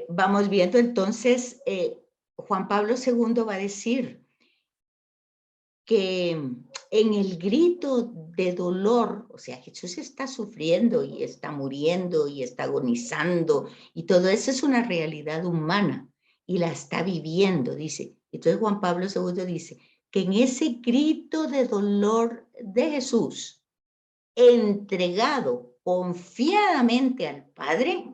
vamos viendo entonces, Juan Pablo II va a decir que en el grito de dolor, o sea, Jesús está sufriendo y está muriendo y está agonizando y todo eso es una realidad humana y la está viviendo, dice. Entonces Juan Pablo II dice que en ese grito de dolor de Jesús, entregado confiadamente al Padre,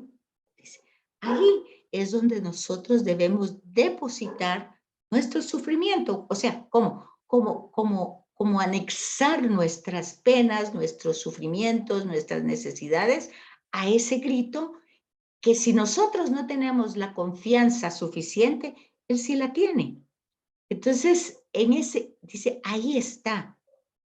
dice, ahí es donde nosotros debemos depositar nuestro sufrimiento. O sea, como anexar nuestras penas, nuestros sufrimientos, nuestras necesidades a ese grito que si nosotros no tenemos la confianza suficiente, Él sí la tiene. Entonces, en ese, dice, ahí está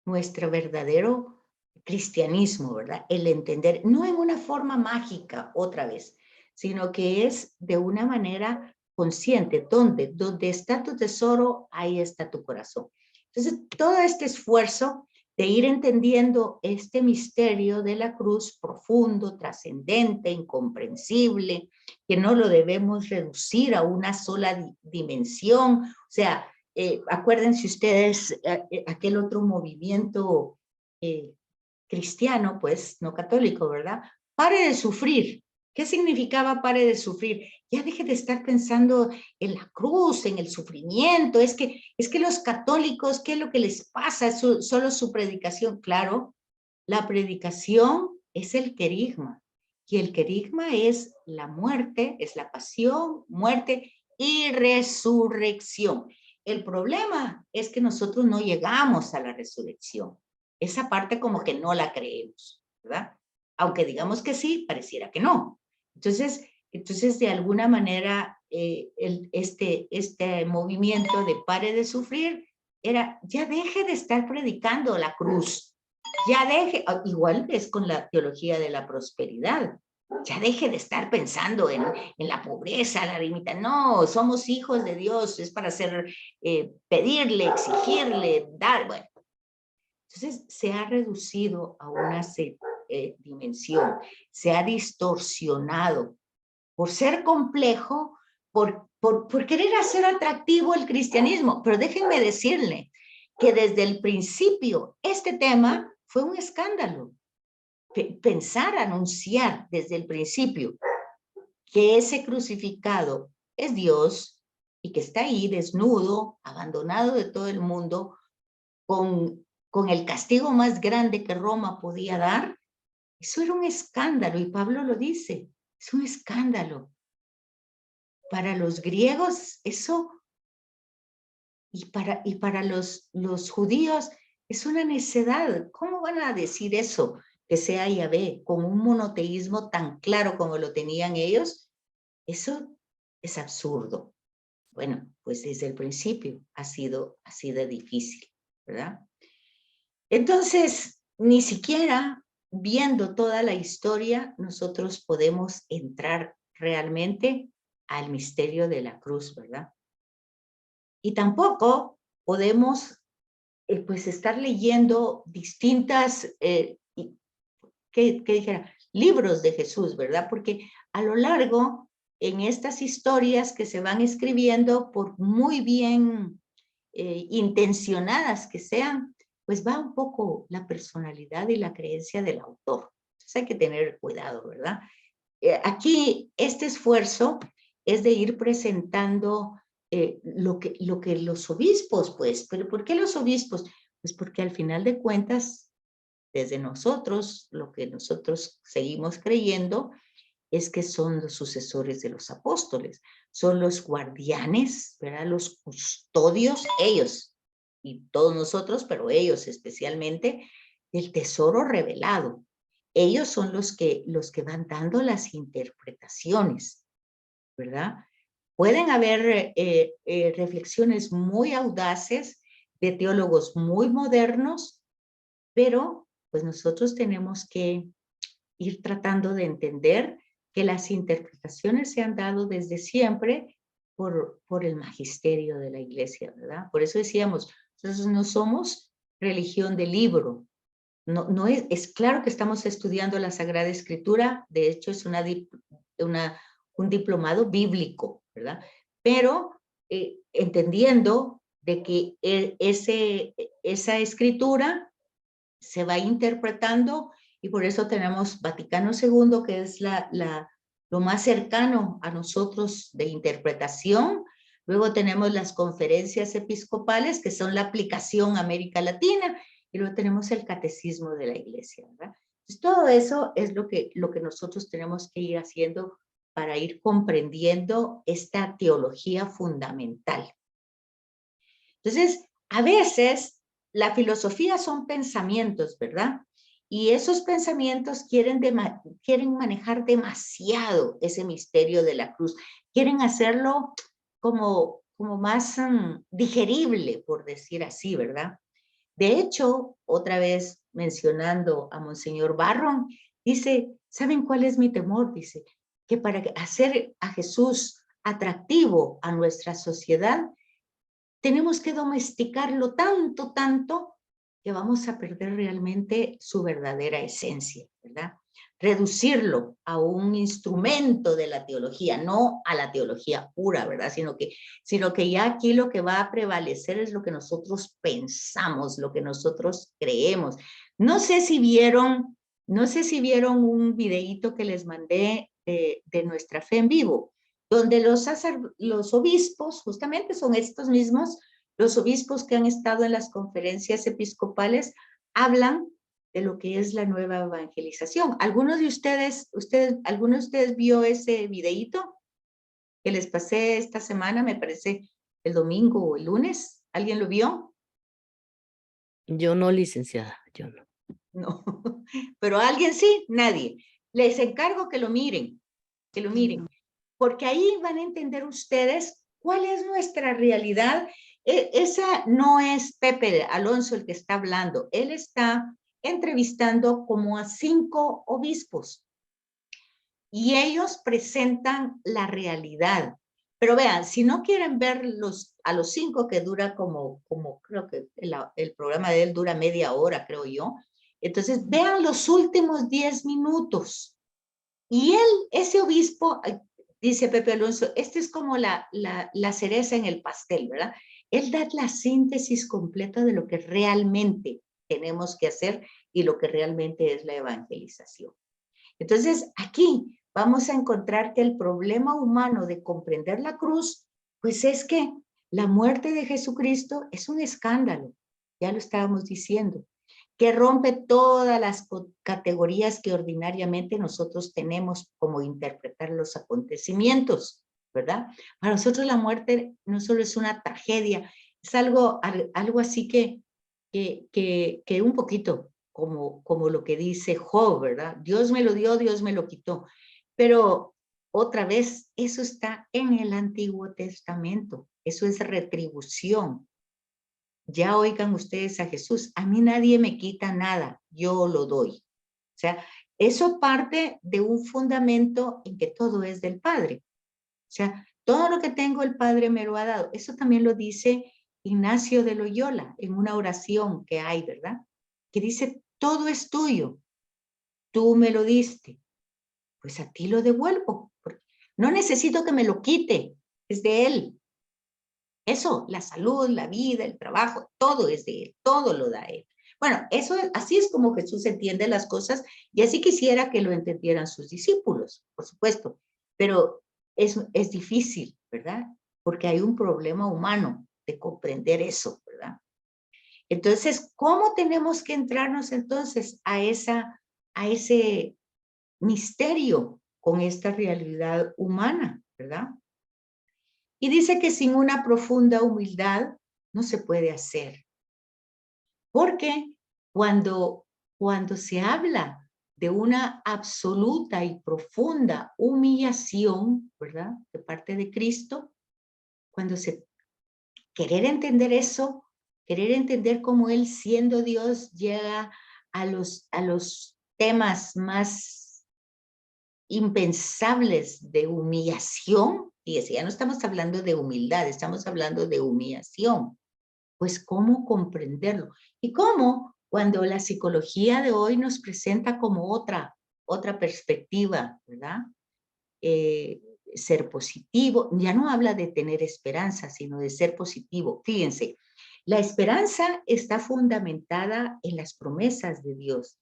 nuestro verdadero cristianismo, ¿verdad? El entender, no en una forma mágica otra vez, sino que es de una manera consciente, donde está tu tesoro, ahí está tu corazón. Entonces, todo este esfuerzo de ir entendiendo este misterio de la cruz profundo, trascendente, incomprensible, que no lo debemos reducir a una sola dimensión, o sea, acuérdense ustedes aquel otro movimiento cristiano, pues no católico, ¿verdad? Pare de sufrir. ¿Qué significaba pare de sufrir? Ya deje de estar pensando en la cruz, en el sufrimiento. Es que los católicos, ¿qué es lo que les pasa? Solo su predicación. Claro, la predicación es el querigma. Y el querigma es la muerte, es la pasión, muerte y resurrección. El problema es que nosotros no llegamos a la resurrección. Esa parte como que no la creemos, ¿verdad? Aunque digamos que sí, pareciera que no. Entonces de alguna manera, este movimiento de pare de sufrir era, ya deje de estar predicando la cruz, ya deje, igual es con la teología de la prosperidad, ya deje de estar pensando en la pobreza, la limitación. No, somos hijos de Dios, es para hacer, pedirle, exigirle, dar, bueno. Entonces se ha reducido a una dimensión, se ha distorsionado por ser complejo, por querer hacer atractivo el cristianismo. Pero déjenme decirle que desde el principio este tema fue un escándalo. Pensar, anunciar desde el principio que ese crucificado es Dios y que está ahí desnudo, abandonado de todo el mundo, con el castigo más grande que Roma podía dar, eso era un escándalo, y Pablo lo dice, es un escándalo. Para los griegos, eso, y para los judíos, es una necedad. ¿Cómo van a decir eso? Que sea Yahvé, con un monoteísmo tan claro como lo tenían ellos, eso es absurdo. Bueno, pues desde el principio ha sido así de difícil, ¿verdad? Entonces, ni siquiera viendo toda la historia, nosotros podemos entrar realmente al misterio de la cruz, ¿verdad? Y tampoco podemos, pues, estar leyendo distintas, ¿qué dijera? Libros de Jesús, ¿verdad? Porque a lo largo, en estas historias que se van escribiendo, por muy bien intencionadas que sean, pues va un poco la personalidad y la creencia del autor. Entonces hay que tener cuidado, ¿verdad? Aquí este esfuerzo es de ir presentando lo que los obispos, pues, pero ¿por qué los obispos? Pues porque al final de cuentas, desde nosotros, lo que nosotros seguimos creyendo es que son los sucesores de los apóstoles, son los guardianes, ¿verdad? Los custodios, ellos, y todos nosotros, pero ellos especialmente, el tesoro revelado. Ellos son los que van dando las interpretaciones, ¿verdad? Pueden haber reflexiones muy audaces de teólogos muy modernos, pero pues nosotros tenemos que ir tratando de entender que las interpretaciones se han dado desde siempre por el magisterio de la iglesia, ¿verdad? Por eso decíamos, nosotros no somos religión de libro. No es claro que estamos estudiando la Sagrada Escritura, de hecho es una un diplomado bíblico, ¿verdad? Pero entendiendo de que esa escritura se va interpretando y por eso tenemos Vaticano II, que es lo más cercano a nosotros de interpretación. Luego tenemos las conferencias episcopales, que son la aplicación a América Latina, y luego tenemos el catecismo de la Iglesia, ¿verdad? Entonces, todo eso es lo que nosotros tenemos que ir haciendo para ir comprendiendo esta teología fundamental. Entonces, a veces la filosofía son pensamientos, ¿verdad? Y esos pensamientos quieren manejar demasiado ese misterio de la cruz. Quieren hacerlo como más digerible, por decir así, ¿verdad? De hecho, otra vez mencionando a Monseñor Barron, dice, ¿saben cuál es mi temor? Dice, que para hacer a Jesús atractivo a nuestra sociedad, tenemos que domesticarlo tanto, tanto, que vamos a perder realmente su verdadera esencia, ¿verdad? Reducirlo a un instrumento de la teología, no a la teología pura, ¿verdad? Sino que ya aquí lo que va a prevalecer es lo que nosotros pensamos, lo que nosotros creemos. No sé si vieron un videíto que les mandé de Nuestra Fe en Vivo, donde los obispos, justamente son estos mismos, los obispos que han estado en las conferencias episcopales, hablan de lo que es la nueva evangelización. ¿Alguno de ustedes vio ese videíto que les pasé esta semana? Me parece el domingo o el lunes. ¿Alguien lo vio? Yo no, licenciada, yo no. No, pero alguien sí, nadie. Les encargo que lo miren, porque ahí van a entender ustedes cuál es nuestra realidad. Esa no es Pepe Alonso el que está hablando, él está entrevistando como a 5 obispos y ellos presentan la realidad. Pero vean, si no quieren ver a los 5, que dura como creo que el programa de él dura media hora, creo yo, entonces vean los últimos 10 minutos. Y ese obispo, dice Pepe Alonso, este es como la cereza en el pastel, ¿verdad? Él da la síntesis completa de lo que realmente tenemos que hacer y lo que realmente es la evangelización. Entonces, aquí vamos a encontrar que el problema humano de comprender la cruz, pues es que la muerte de Jesucristo es un escándalo, ya lo estábamos diciendo, que rompe todas las categorías que ordinariamente nosotros tenemos como interpretar los acontecimientos, ¿verdad? Para nosotros la muerte no solo es una tragedia, es algo así que un poquito como lo que dice Job, ¿verdad? Dios me lo dio, Dios me lo quitó. Pero otra vez, eso está en el Antiguo Testamento, eso es retribución. Ya oigan ustedes a Jesús, a mí nadie me quita nada, yo lo doy. O sea, eso parte de un fundamento en que todo es del Padre. O sea, todo lo que tengo el Padre me lo ha dado. Eso también lo dice Ignacio de Loyola en una oración que hay, ¿verdad? Que dice, todo es tuyo, tú me lo diste, pues a ti lo devuelvo. No necesito que me lo quite, es de Él. Eso, la salud, la vida, el trabajo, todo es de Él, todo lo da Él. Bueno, así es como Jesús entiende las cosas y así quisiera que lo entendieran sus discípulos, por supuesto, pero es difícil, ¿verdad? Porque hay un problema humano de comprender eso, ¿verdad? Entonces, ¿cómo tenemos que entrarnos entonces a ese misterio con esta realidad humana, ¿verdad? Y dice que sin una profunda humildad no se puede hacer. Porque cuando se habla de una absoluta y profunda humillación, ¿verdad? De parte de Cristo, cuando querer entender eso, querer entender cómo Él siendo Dios llega a los temas más impensables de humillación, y ya no estamos hablando de humildad, estamos hablando de humillación. Pues cómo comprenderlo y cómo cuando la psicología de hoy nos presenta como otra perspectiva, ¿verdad? ser positivo. Ya no habla de tener esperanza, sino de ser positivo. Fíjense, la esperanza está fundamentada en las promesas de Dios.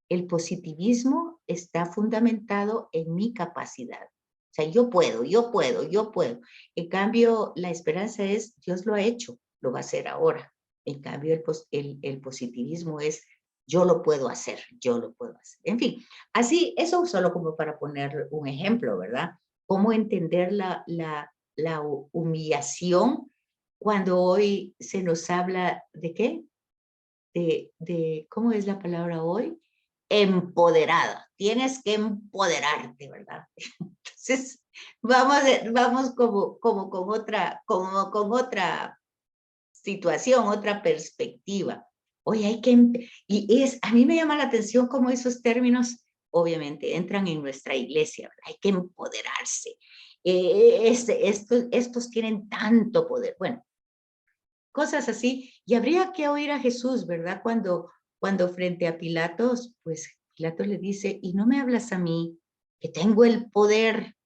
El positivismo está fundamentado en mi capacidad. O sea, yo puedo, yo puedo, yo puedo. En cambio, la esperanza es, Dios lo ha hecho, lo va a hacer ahora. En cambio, el positivismo es, yo lo puedo hacer, yo lo puedo hacer. En fin, así, eso solo como para poner un ejemplo, ¿verdad? Cómo entender la humillación cuando hoy se nos habla de qué? ¿Cómo es la palabra hoy? Empoderada. Tienes que empoderarte, ¿verdad? Entonces, vamos como con otra situación, otra perspectiva. Oye, a mí me llama la atención cómo esos términos, obviamente, entran en nuestra iglesia, ¿verdad? Hay que empoderarse. Estos tienen tanto poder. Bueno, cosas así. Y habría que oír a Jesús, ¿verdad? Cuando frente a Pilatos, pues Pilatos le dice, y no me hablas a mí, que tengo el poder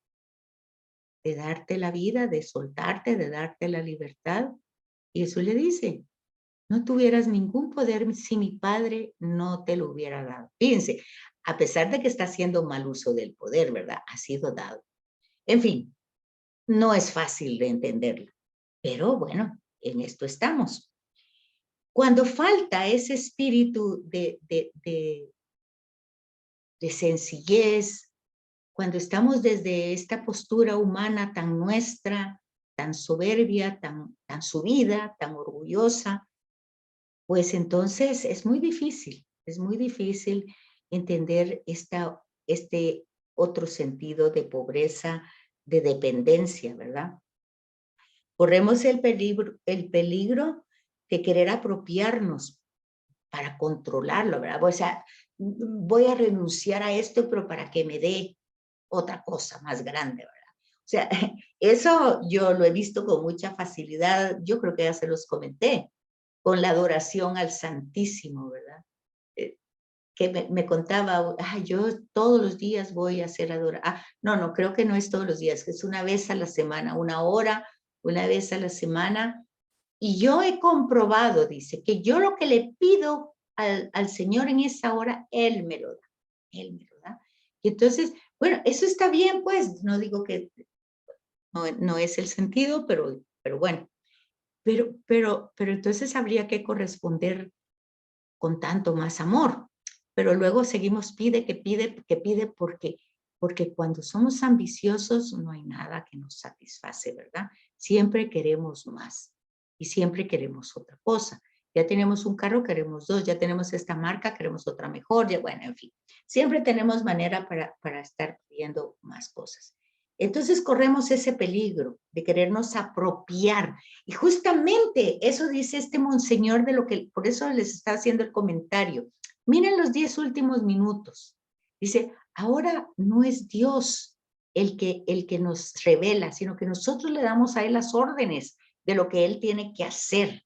de darte la vida, de soltarte, de darte la libertad. Y Jesús le dice, no tuvieras ningún poder si mi padre no te lo hubiera dado. Fíjense, a pesar de que está haciendo mal uso del poder, ¿verdad? Ha sido dado. En fin, no es fácil de entenderlo, pero bueno, en esto estamos. Cuando falta ese espíritu de sencillez, cuando estamos desde esta postura humana tan nuestra, tan soberbia, tan subida, tan orgullosa, pues entonces es muy difícil entender este otro sentido de pobreza, de dependencia, ¿verdad? Corremos el peligro de querer apropiarnos para controlarlo, ¿verdad? O sea, voy a renunciar a esto, pero para que me dé otra cosa más grande, ¿verdad? O sea, eso yo lo he visto con mucha facilidad, yo creo que ya se los comenté, con la adoración al Santísimo, ¿verdad? Que me contaba, yo todos los días voy a hacer adoración. No, creo que no es todos los días, es una vez a la semana, una hora, una vez a la semana. Y yo he comprobado, dice, que yo lo que le pido al Señor en esa hora, Él me lo da. Él me lo da. Y entonces, bueno, eso está bien, pues, no digo que no es el sentido, pero bueno. Pero entonces habría que corresponder con tanto más amor. Pero luego seguimos que pide, porque cuando somos ambiciosos no hay nada que nos satisface, ¿verdad? Siempre queremos más y siempre queremos otra cosa. Ya tenemos un carro, queremos dos, ya tenemos esta marca, queremos otra mejor, ya, bueno, en fin. Siempre tenemos manera para estar pidiendo más cosas. Entonces corremos ese peligro de querernos apropiar. Y justamente eso dice este monseñor de lo que, por eso les está haciendo el comentario. Miren los 10 últimos minutos. Dice, ahora no es Dios el que nos revela, sino que nosotros le damos a Él las órdenes de lo que Él tiene que hacer.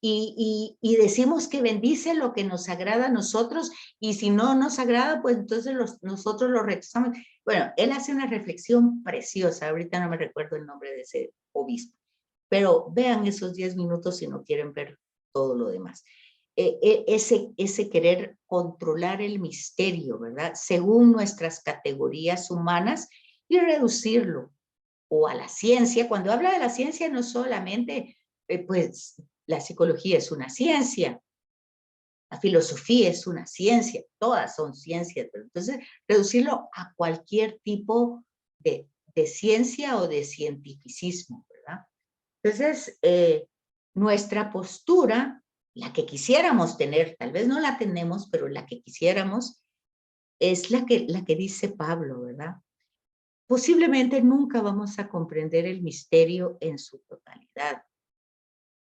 Y decimos que bendice lo que nos agrada a nosotros, y si no nos agrada, pues entonces nosotros lo rechazamos. Bueno, él hace una reflexión preciosa, ahorita no me recuerdo el nombre de ese obispo, pero vean esos 10 minutos si no quieren ver todo lo demás. Ese querer controlar el misterio, ¿verdad? Según nuestras categorías humanas y reducirlo. O a la ciencia, cuando habla de la ciencia no solamente, pues la psicología es una ciencia, la filosofía es una ciencia, todas son ciencias, pero entonces reducirlo a cualquier tipo de ciencia o de cientificismo, ¿verdad? Entonces, nuestra postura, la que quisiéramos tener, tal vez no la tenemos, pero la que quisiéramos, es la que dice Pablo, ¿verdad? Posiblemente nunca vamos a comprender el misterio en su totalidad,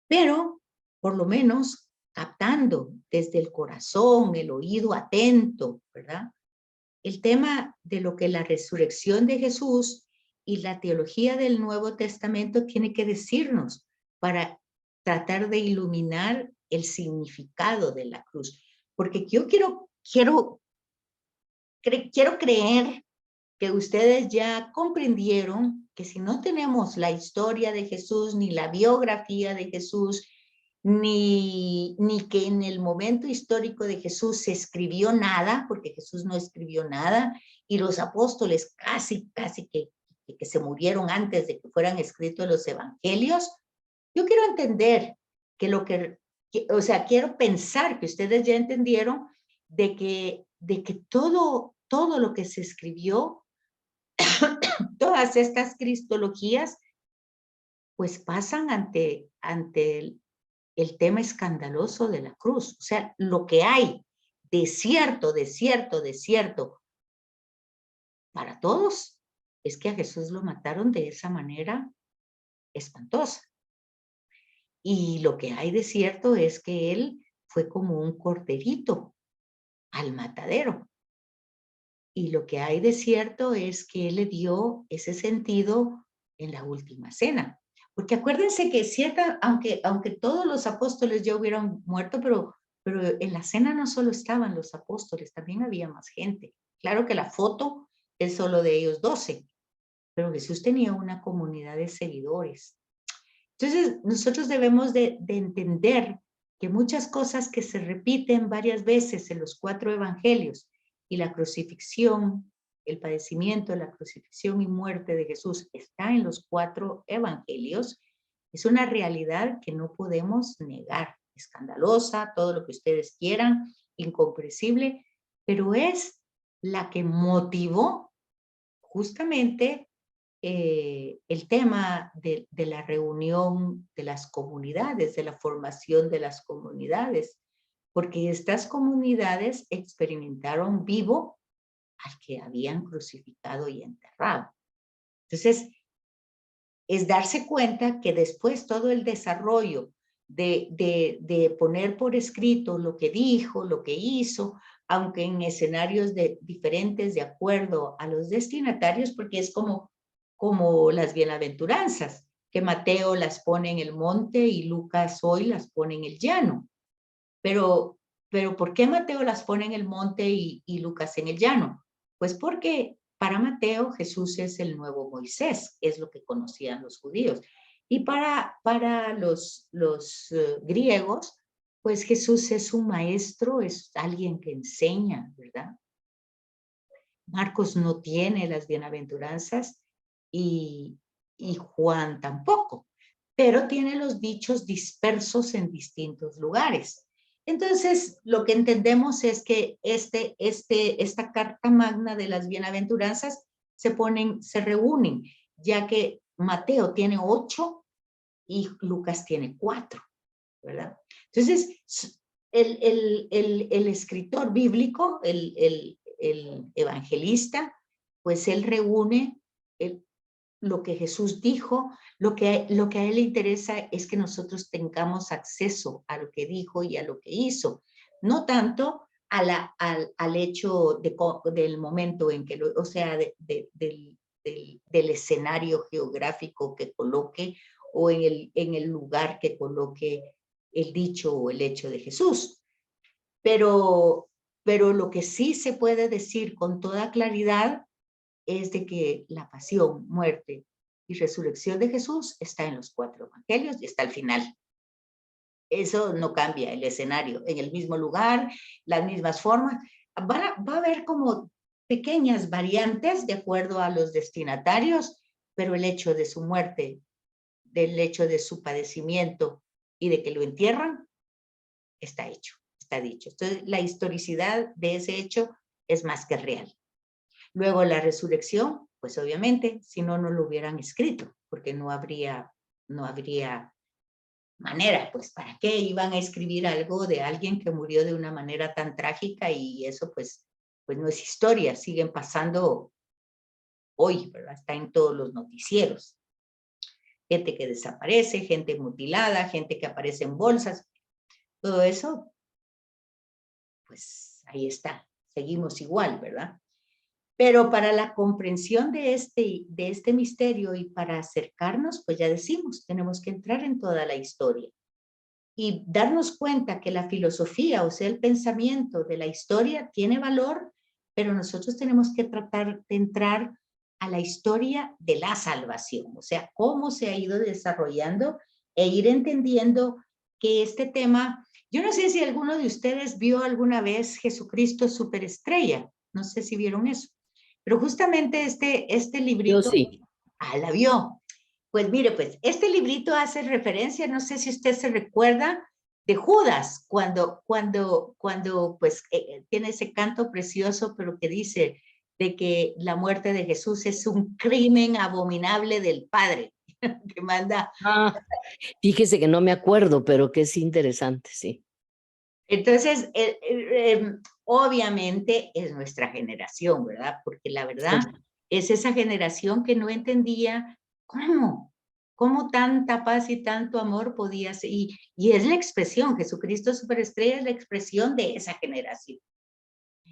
pero por lo menos captando desde el corazón, el oído atento, ¿verdad? El tema de lo que la resurrección de Jesús y la teología del Nuevo Testamento tiene que decirnos para tratar de iluminar el significado de la cruz. Porque yo quiero creer que ustedes ya comprendieron que si no tenemos la historia de Jesús, ni la biografía de Jesús, ni que en el momento histórico de Jesús se escribió nada, porque Jesús no escribió nada, y los apóstoles casi que se murieron antes de que fueran escritos los evangelios. Yo quiero entender que o sea, quiero pensar que ustedes ya entendieron de que todo lo que se escribió, todas estas cristologías, pues pasan ante el tema escandaloso de la cruz. O sea, lo que hay de cierto para todos es que a Jesús lo mataron de esa manera espantosa. Y lo que hay de cierto es que él fue como un corderito al matadero. Y lo que hay de cierto es que él le dio ese sentido en la última cena. Porque acuérdense que aunque todos los apóstoles ya hubieran muerto, pero en la cena no solo estaban los apóstoles, también había más gente. Claro que la foto es solo de ellos 12, pero Jesús tenía una comunidad de seguidores. Entonces, nosotros debemos de entender que muchas cosas que se repiten varias veces en los 4 evangelios, y la crucifixión, el padecimiento, la crucifixión y muerte de Jesús está en los 4 evangelios, es una realidad que no podemos negar. Escandalosa, todo lo que ustedes quieran, incomprensible, pero es la que motivó justamente el tema de la reunión de las comunidades, de la formación de las comunidades, porque estas comunidades experimentaron vivo al que habían crucificado y enterrado. Entonces, es darse cuenta que después todo el desarrollo de poner por escrito lo que dijo, lo que hizo, aunque en escenarios diferentes de acuerdo a los destinatarios, porque es como las bienaventuranzas, que Mateo las pone en el monte y Lucas hoy las pone en el llano. Pero ¿por qué Mateo las pone en el monte y Lucas en el llano? Pues porque para Mateo Jesús es el nuevo Moisés, es lo que conocían los judíos. Y para los griegos, pues Jesús es un maestro, es alguien que enseña, ¿verdad? Marcos no tiene las bienaventuranzas y Juan tampoco, pero tiene los dichos dispersos en distintos lugares. Entonces, lo que entendemos es que esta carta magna de las bienaventuranzas se reúnen, ya que Mateo tiene 8 y Lucas tiene 4, ¿verdad? Entonces, el escritor bíblico, el evangelista, pues él reúne lo que Jesús dijo, lo que a él le interesa es que nosotros tengamos acceso a lo que dijo y a lo que hizo, no tanto al hecho del momento en que, o sea, del escenario geográfico que coloque o en el lugar que coloque el dicho o el hecho de Jesús. Pero lo que sí se puede decir con toda claridad es de que la pasión, muerte y resurrección de Jesús está en los 4 evangelios y está al final. Eso no cambia el escenario, en el mismo lugar, las mismas formas. Va a haber como pequeñas variantes de acuerdo a los destinatarios, pero el hecho de su muerte, del hecho de su padecimiento y de que lo entierran, está hecho, está dicho. Entonces, la historicidad de ese hecho es más que real. Luego la resurrección, pues obviamente, si no, no lo hubieran escrito, porque no habría manera, pues ¿para qué iban a escribir algo de alguien que murió de una manera tan trágica? Y eso pues no es historia, siguen pasando hoy, ¿verdad? Está en todos los noticieros. Gente que desaparece, gente mutilada, gente que aparece en bolsas, todo eso, pues ahí está, seguimos igual, ¿verdad? Pero para la comprensión de este misterio y para acercarnos, pues ya decimos, tenemos que entrar en toda la historia y darnos cuenta que la filosofía, o sea, el pensamiento de la historia tiene valor pero nosotros tenemos que tratar de entrar a la historia de la salvación, o sea, cómo se ha ido desarrollando e ir entendiendo que este tema, yo no sé si alguno de ustedes vio alguna vez Jesucristo Superestrella, no sé si vieron eso, pero justamente este Yo librito, sí. la vio. Pues mire, pues este librito hace referencia, no sé si usted se recuerda, de Judas, cuando pues tiene ese canto precioso, pero que dice de que la muerte de Jesús es un crimen abominable del Padre, que manda. Ah, fíjese que no me acuerdo, pero que es interesante, sí. Entonces, obviamente es nuestra generación, ¿verdad? Porque la verdad Sí. es esa generación que no entendía cómo tanta paz y tanto amor podía ser. Y es la expresión, Jesucristo Superestrella es la expresión de esa generación.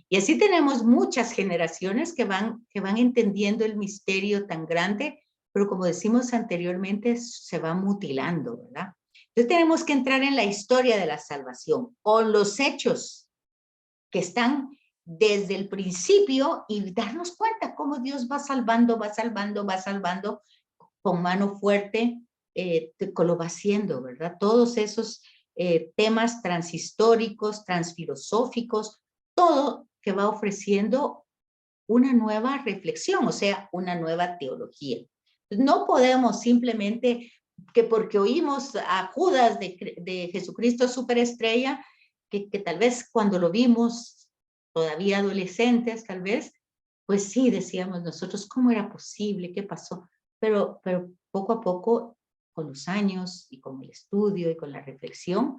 Y así tenemos muchas generaciones que van entendiendo el misterio tan grande, pero como decimos anteriormente, se va mutilando, ¿verdad? Entonces tenemos que entrar en la historia de la salvación, con los hechos que están desde el principio y darnos cuenta cómo Dios va salvando, va salvando, va salvando con mano fuerte, lo va haciendo, ¿verdad? Todos esos temas transhistóricos, transfilosóficos, todo que va ofreciendo una nueva reflexión, o sea, una nueva teología. No podemos simplemente que porque oímos a Judas de Jesucristo Superestrella, que tal vez cuando lo vimos, todavía adolescentes tal vez, pues sí, decíamos nosotros, ¿cómo era posible? ¿Qué pasó? Pero poco a poco, con los años y con el estudio y con la reflexión,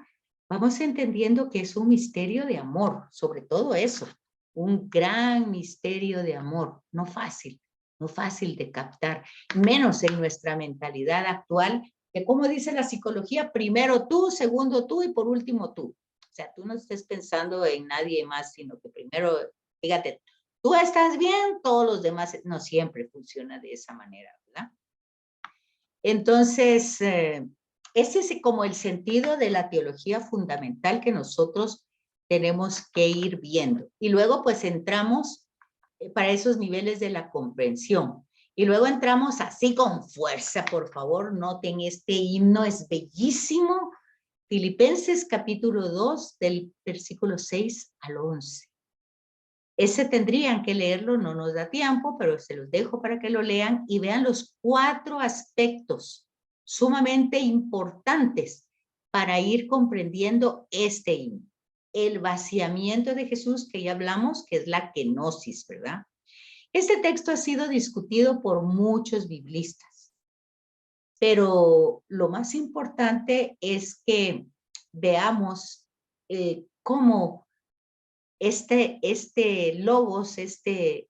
vamos entendiendo que es un misterio de amor, sobre todo eso, un gran misterio de amor, no fácil, no fácil de captar, menos en nuestra mentalidad actual, que como dice la psicología, primero tú, segundo tú y por último tú. O sea, tú no estés pensando en nadie más, sino que primero, fíjate, tú estás bien, todos los demás, no siempre funciona de esa manera, ¿verdad? Entonces, ese es como el sentido de la teología fundamental que nosotros tenemos que ir viendo. Y luego pues entramos para esos niveles de la comprensión. Y luego entramos así con fuerza, por favor, noten este himno, es bellísimo. Filipenses capítulo 2 del versículo 6 al 11. Ese tendrían que leerlo, no nos da tiempo, pero se los dejo para que lo lean y vean los 4 aspectos sumamente importantes para ir comprendiendo este himno. El vaciamiento de Jesús, que ya hablamos, que es la kenosis, ¿verdad? Este texto ha sido discutido por muchos biblistas, pero lo más importante es que veamos cómo este logos, este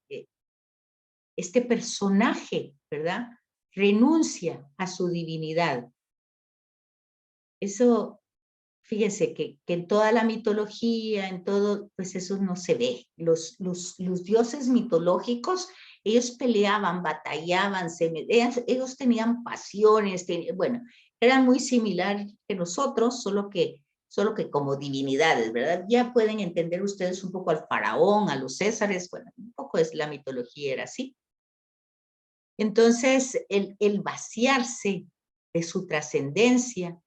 personaje, ¿verdad? Renuncia a su divinidad. Eso, fíjense que en toda la mitología, en todo, pues eso no se ve. Los dioses mitológicos, ellos peleaban, batallaban, ellos tenían pasiones, bueno, eran muy similares que nosotros, solo que como divinidades, ¿verdad? Ya pueden entender ustedes un poco al faraón, a los césares, bueno, un poco es la mitología era así. Entonces, el vaciarse de su trascendencia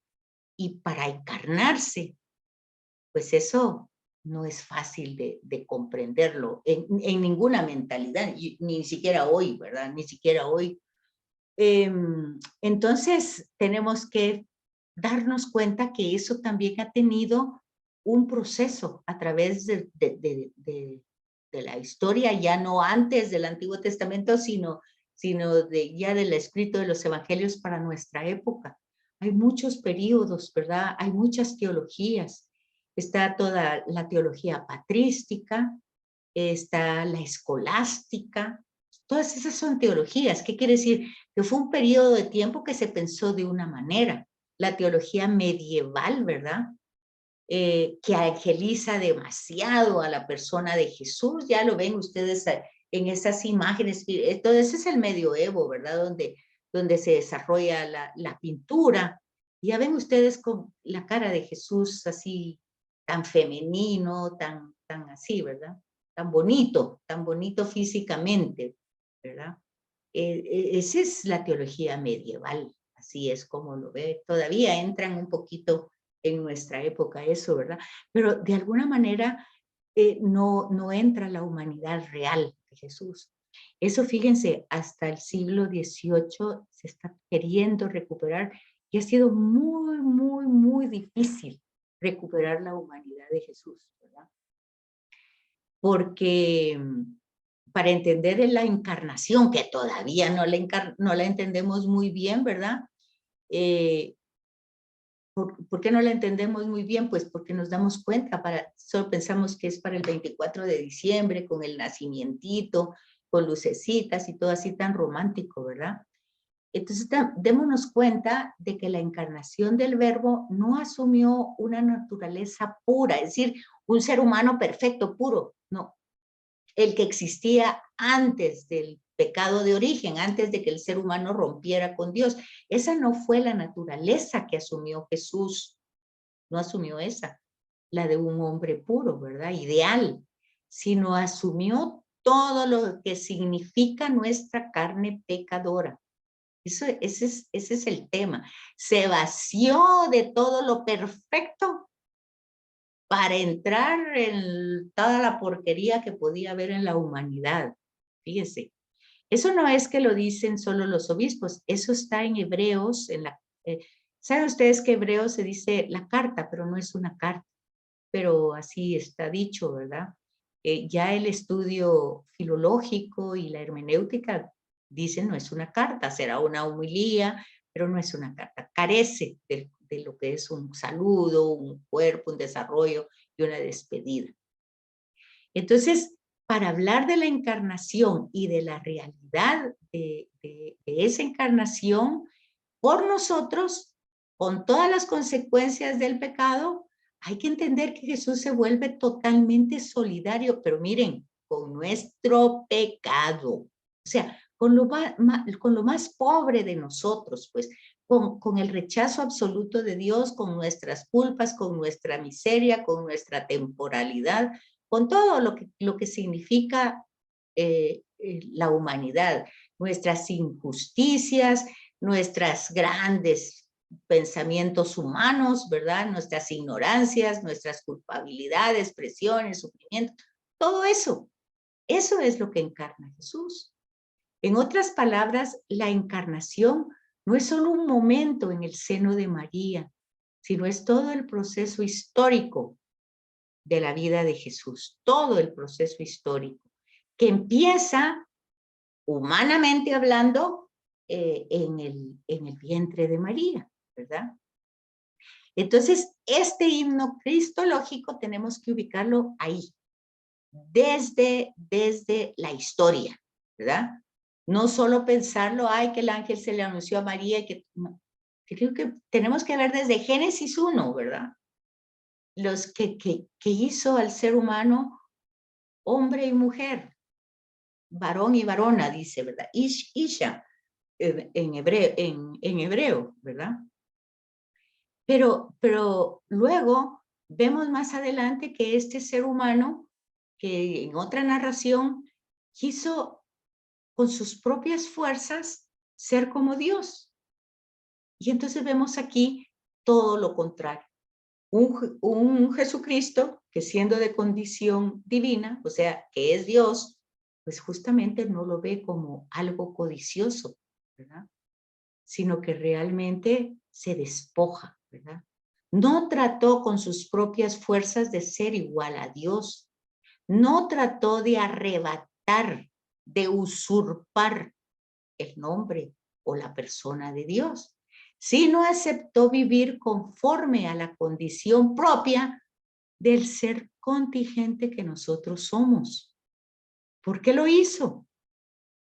y para encarnarse, pues eso no es fácil de comprenderlo en ninguna mentalidad, ni siquiera hoy, ¿verdad? Ni siquiera hoy. Entonces, tenemos que darnos cuenta que eso también ha tenido un proceso a través de la historia, ya no antes del Antiguo Testamento, sino ya del escrito de los evangelios para nuestra época. Hay muchos periodos, ¿verdad? Hay muchas teologías. Está toda la teología patrística, está la escolástica, todas esas son teologías. ¿Qué quiere decir? Que fue un periodo de tiempo que se pensó de una manera. La teología medieval, ¿verdad? Que angeliza demasiado a la persona de Jesús, ya lo ven ustedes en esas imágenes, todo ese es el medioevo, ¿verdad? Donde se desarrolla la pintura. Ya ven ustedes con la cara de Jesús así, tan femenino, tan así, ¿verdad? tan bonito físicamente, ¿verdad? Esa es la teología medieval, así es como lo ve. Todavía entran un poquito en nuestra época eso, ¿verdad? Pero de alguna manera no entra la humanidad real de Jesús. Eso, fíjense, hasta el siglo XVIII se está queriendo recuperar y ha sido muy, muy, muy difícil recuperar la humanidad de Jesús, ¿verdad? Porque para entender la encarnación, que todavía no la entendemos muy bien, ¿verdad? Eh, ¿Por qué no la entendemos muy bien? Pues porque nos damos cuenta, solo pensamos que es para el 24 de diciembre, con el nacimientito, con lucecitas y todo así tan romántico, ¿verdad? Entonces, démonos cuenta de que la encarnación del Verbo no asumió una naturaleza pura, es decir, un ser humano perfecto, puro, no. El que existía antes del pecado de origen, antes de que el ser humano rompiera con Dios. Esa no fue la naturaleza que asumió Jesús, no asumió esa, la de un hombre puro, ¿verdad? Ideal, sino asumió todo lo que significa nuestra carne pecadora. Ese es el tema. Se vació de todo lo perfecto para entrar en toda la porquería que podía haber en la humanidad. Fíjense, eso no es que lo dicen solo los obispos, eso está en Hebreos, ¿saben ustedes que Hebreos se dice la carta, pero no es una carta? Pero así está dicho, ¿verdad? Ya el estudio filológico y la hermenéutica dicen no es una carta, será una homilía, pero no es una carta, carece de lo que es un saludo, un cuerpo, un desarrollo y una despedida. Entonces, para hablar de la encarnación y de la realidad de esa encarnación por nosotros, con todas las consecuencias del pecado, hay que entender que Jesús se vuelve totalmente solidario, pero miren, con nuestro pecado, o sea, con lo más pobre de nosotros, pues, con el rechazo absoluto de Dios, con nuestras culpas, con nuestra miseria, con nuestra temporalidad, con todo lo que significa la humanidad, nuestras injusticias, nuestras grandes pensamientos humanos, ¿verdad? Nuestras ignorancias, nuestras culpabilidades, presiones, sufrimientos, todo eso. Eso es lo que encarna Jesús. En otras palabras, la encarnación no es solo un momento en el seno de María, sino es todo el proceso histórico de la vida de Jesús, todo el proceso histórico, que empieza, humanamente hablando, en el vientre de María, ¿verdad? Entonces, este himno cristológico tenemos que ubicarlo ahí, desde la historia, ¿verdad? No solo pensarlo, ay, que el ángel se le anunció a María, y que, no, creo que tenemos que ver desde Génesis 1, ¿verdad? Los que hizo al ser humano hombre y mujer, varón y varona, dice, ¿verdad? Isha, en hebreo, ¿verdad? Pero luego vemos más adelante que este ser humano, que en otra narración quiso con sus propias fuerzas ser como Dios. Y entonces vemos aquí todo lo contrario. Un Jesucristo que siendo de condición divina, o sea, que es Dios, pues justamente no lo ve como algo codicioso, ¿verdad? Sino que realmente se despoja, ¿verdad? No trató con sus propias fuerzas de ser igual a Dios. No trató de arrebatar, de usurpar el nombre o la persona de Dios, sino aceptó vivir conforme a la condición propia del ser contingente que nosotros somos. ¿Por qué lo hizo?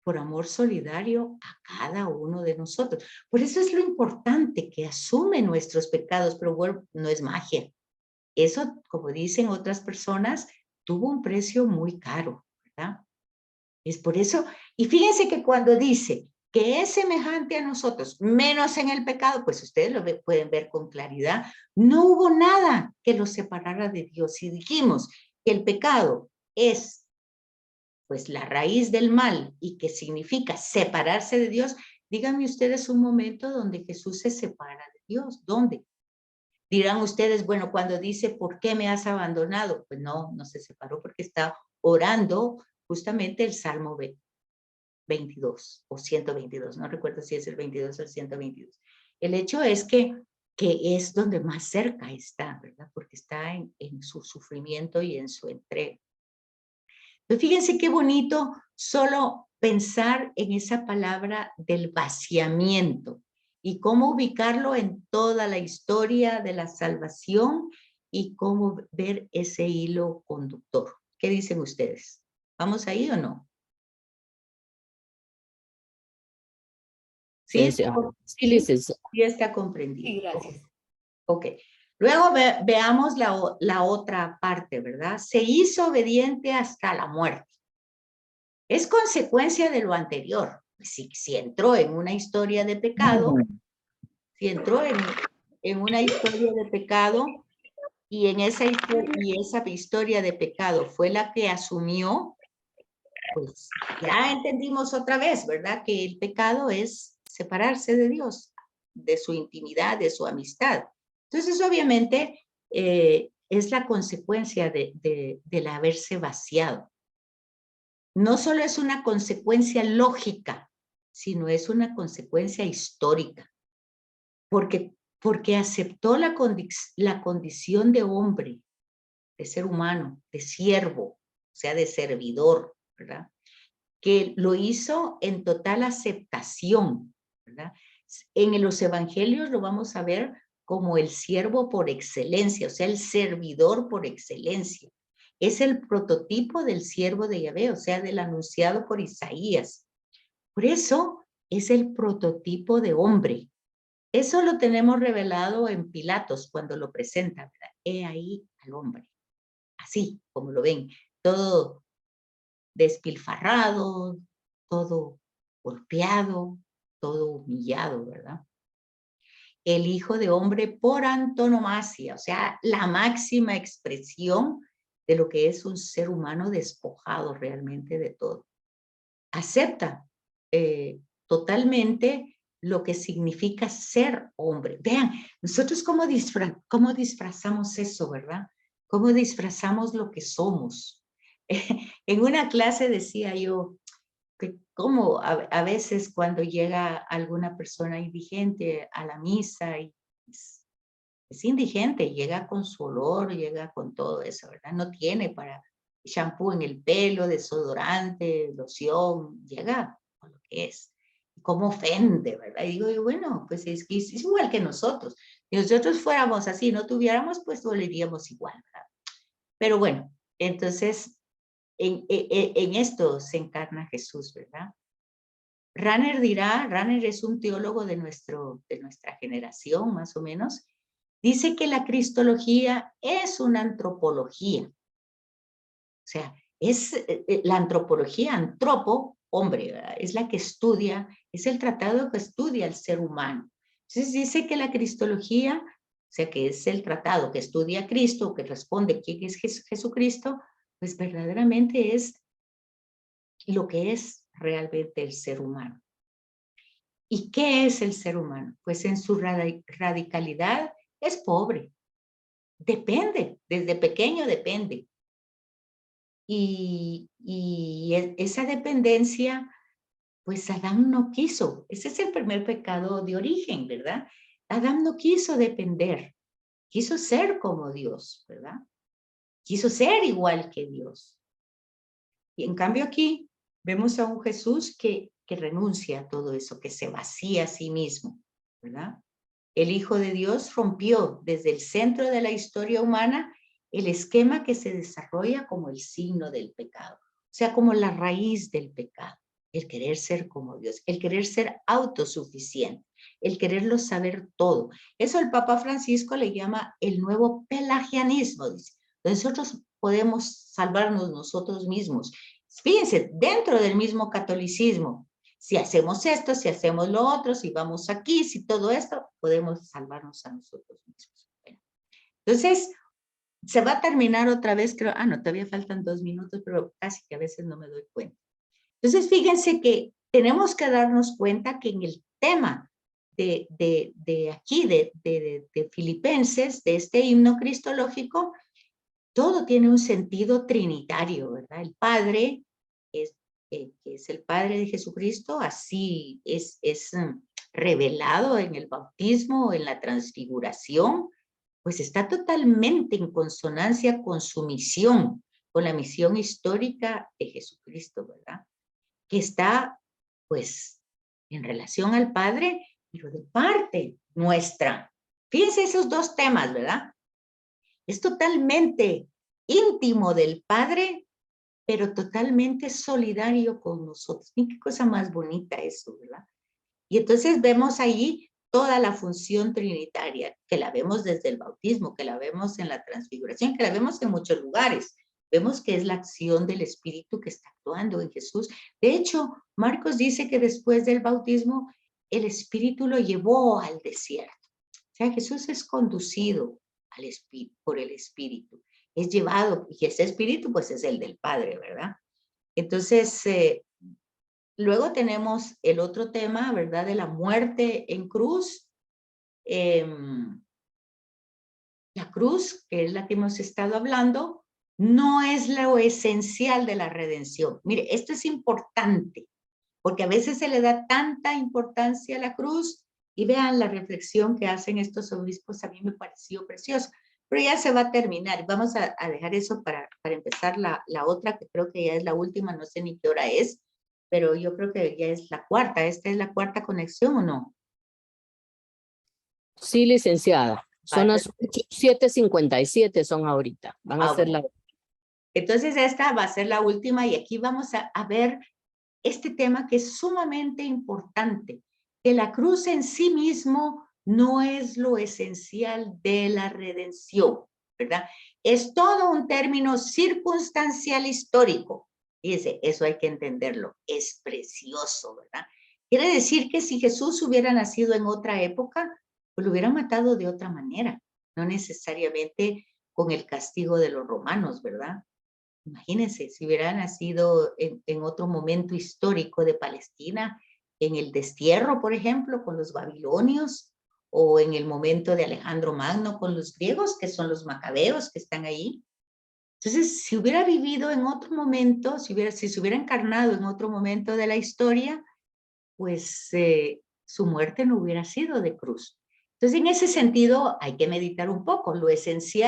Por amor solidario a cada uno de nosotros. Por eso es lo importante, que asume nuestros pecados, pero bueno, no es magia. Eso, como dicen otras personas, tuvo un precio muy caro, ¿verdad? Es por eso, y fíjense que cuando dice que es semejante a nosotros, menos en el pecado, pues ustedes pueden ver con claridad, no hubo nada que los separara de Dios. Si dijimos que el pecado es pues la raíz del mal y que significa separarse de Dios, díganme ustedes un momento donde Jesús se separa de Dios. ¿Dónde? Dirán ustedes, bueno, cuando dice, ¿por qué me has abandonado? Pues no, no se separó porque está orando justamente el Salmo 22 o 122, no recuerdo si es el 22 o el 122. El hecho es que es donde más cerca está, ¿verdad? Porque está en su sufrimiento y en su entrega. Pero fíjense qué bonito solo pensar en esa palabra del vaciamiento y cómo ubicarlo en toda la historia de la salvación y cómo ver ese hilo conductor. ¿Qué dicen ustedes? ¿Vamos ahí o no? ¿Sí? Sí, ¿Sí? licenciada. Sí está comprendido. Sí, gracias. Ok. Luego veamos la otra parte, ¿verdad? Se hizo obediente hasta la muerte. Es consecuencia de lo anterior. Si entró en una historia de pecado, si entró en una historia de pecado y esa historia de pecado fue la que asumió, pues ya entendimos otra vez, ¿verdad? Que el pecado es separarse de Dios, de su intimidad, de su amistad. Entonces, obviamente, es la consecuencia del haberse vaciado. No solo es una consecuencia lógica, sino es una consecuencia histórica, porque aceptó la condición de hombre, de ser humano, de siervo, o sea, de servidor, ¿verdad? Que lo hizo en total aceptación, ¿verdad? En los evangelios lo vamos a ver como el siervo por excelencia, o sea, el servidor por excelencia. Es el prototipo del siervo de Yahvé, o sea, del anunciado por Isaías. Por eso es el prototipo de hombre. Eso lo tenemos revelado en Pilatos cuando lo presenta, ¿verdad? He ahí al hombre. Así como lo ven, todo despilfarrado, todo golpeado, todo humillado, ¿verdad? El hijo de hombre por antonomasia, o sea, la máxima expresión de lo que es un ser humano despojado realmente de todo. Acepta totalmente lo que significa ser hombre. Vean, nosotros cómo disfrazamos eso, ¿verdad? Cómo disfrazamos lo que somos. En una clase decía yo que cómo a veces cuando llega alguna persona indigente a la misa y es indigente, llega con su olor, llega con todo eso, ¿verdad? No tiene para shampoo en el pelo, desodorante, loción, llega con lo que es. ¿Cómo ofende, verdad? Y digo, bueno, pues es igual que nosotros. Si nosotros fuéramos así, no tuviéramos, pues doleríamos igual, ¿verdad? Pero bueno, entonces en esto se encarna Jesús, ¿verdad? Ranner es un teólogo de nuestra generación, más o menos, dice que la cristología es una antropología. O sea, es la antropología, antropo, hombre, ¿verdad? Es la que estudia, es el tratado que estudia al ser humano. Entonces dice que la cristología, o sea, que es el tratado que estudia a Cristo, que responde quién es Jesucristo, pues verdaderamente es lo que es realmente el ser humano. ¿Y qué es el ser humano? Pues en su radicalidad es pobre. Depende, desde pequeño depende. Y esa dependencia, pues Adán no quiso. Ese es el primer pecado de origen, ¿verdad? Adán no quiso depender. Quiso ser como Dios, ¿verdad? Quiso ser igual que Dios. Y en cambio aquí vemos a un Jesús que renuncia a todo eso, que se vacía a sí mismo, ¿verdad? El Hijo de Dios rompió desde el centro de la historia humana el esquema que se desarrolla como el signo del pecado, o sea, como la raíz del pecado, el querer ser como Dios, el querer ser autosuficiente, el quererlo saber todo. Eso el Papa Francisco le llama el nuevo pelagianismo, dice. Nosotros podemos salvarnos nosotros mismos. Fíjense, dentro del mismo catolicismo, si hacemos esto, si hacemos lo otro, si vamos aquí, si todo esto, podemos salvarnos a nosotros mismos. Bueno, entonces, se va a terminar otra vez, creo, no, todavía faltan 2 minutos, pero casi que a veces no me doy cuenta. Entonces, fíjense que tenemos que darnos cuenta que en el tema de aquí, de Filipenses, de este himno cristológico, todo tiene un sentido trinitario, ¿verdad? El Padre, es, que es el Padre de Jesucristo, así es revelado en el bautismo, en la transfiguración, pues está totalmente en consonancia con su misión, con la misión histórica de Jesucristo, ¿verdad? Que está, pues, en relación al Padre, pero de parte nuestra. Fíjense esos dos temas, ¿verdad? Es totalmente íntimo del Padre, pero totalmente solidario con nosotros. Miren qué cosa más bonita eso, ¿verdad? Y entonces vemos ahí toda la función trinitaria, que la vemos desde el bautismo, que la vemos en la transfiguración, que la vemos en muchos lugares. Vemos que es la acción del Espíritu que está actuando en Jesús. De hecho, Marcos dice que después del bautismo, el Espíritu lo llevó al desierto. O sea, Jesús es conducido al Espíritu, por el Espíritu. Es llevado, y ese Espíritu pues es el del Padre, ¿verdad? Entonces, luego tenemos el otro tema, ¿verdad? De la muerte en cruz. La cruz, que es la que hemos estado hablando, no es lo esencial de la redención. Mire, esto es importante, porque a veces se le da tanta importancia a la cruz, y vean la reflexión que hacen estos obispos, a mí me pareció precioso. Pero ya se va a terminar. Vamos a dejar eso para empezar la otra, que creo que ya es la última, no sé ni qué hora es, pero yo creo que ya es la cuarta. ¿Esta es la cuarta conexión o no? Sí, licenciada. Son Vale. las 7:57 son ahorita. Van a ser Bueno. Entonces esta va a ser la última y aquí vamos a ver este tema que es sumamente importante, que la cruz en sí mismo no es lo esencial de la redención, ¿verdad? Es todo un término circunstancial histórico. Fíjense, eso hay que entenderlo, es precioso, ¿verdad? Quiere decir que si Jesús hubiera nacido en otra época, pues lo hubieran matado de otra manera, no necesariamente con el castigo de los romanos, ¿verdad? Imagínense, si hubiera nacido en otro momento histórico de Palestina, en el destierro, por ejemplo, con los babilonios, o en el momento de Alejandro Magno con los griegos, que son los macabeos que están ahí. Entonces, si hubiera vivido en otro momento, si se hubiera encarnado en otro momento de la historia, pues su muerte no hubiera sido de cruz. Entonces, en ese sentido, hay que meditar un poco. Lo esencial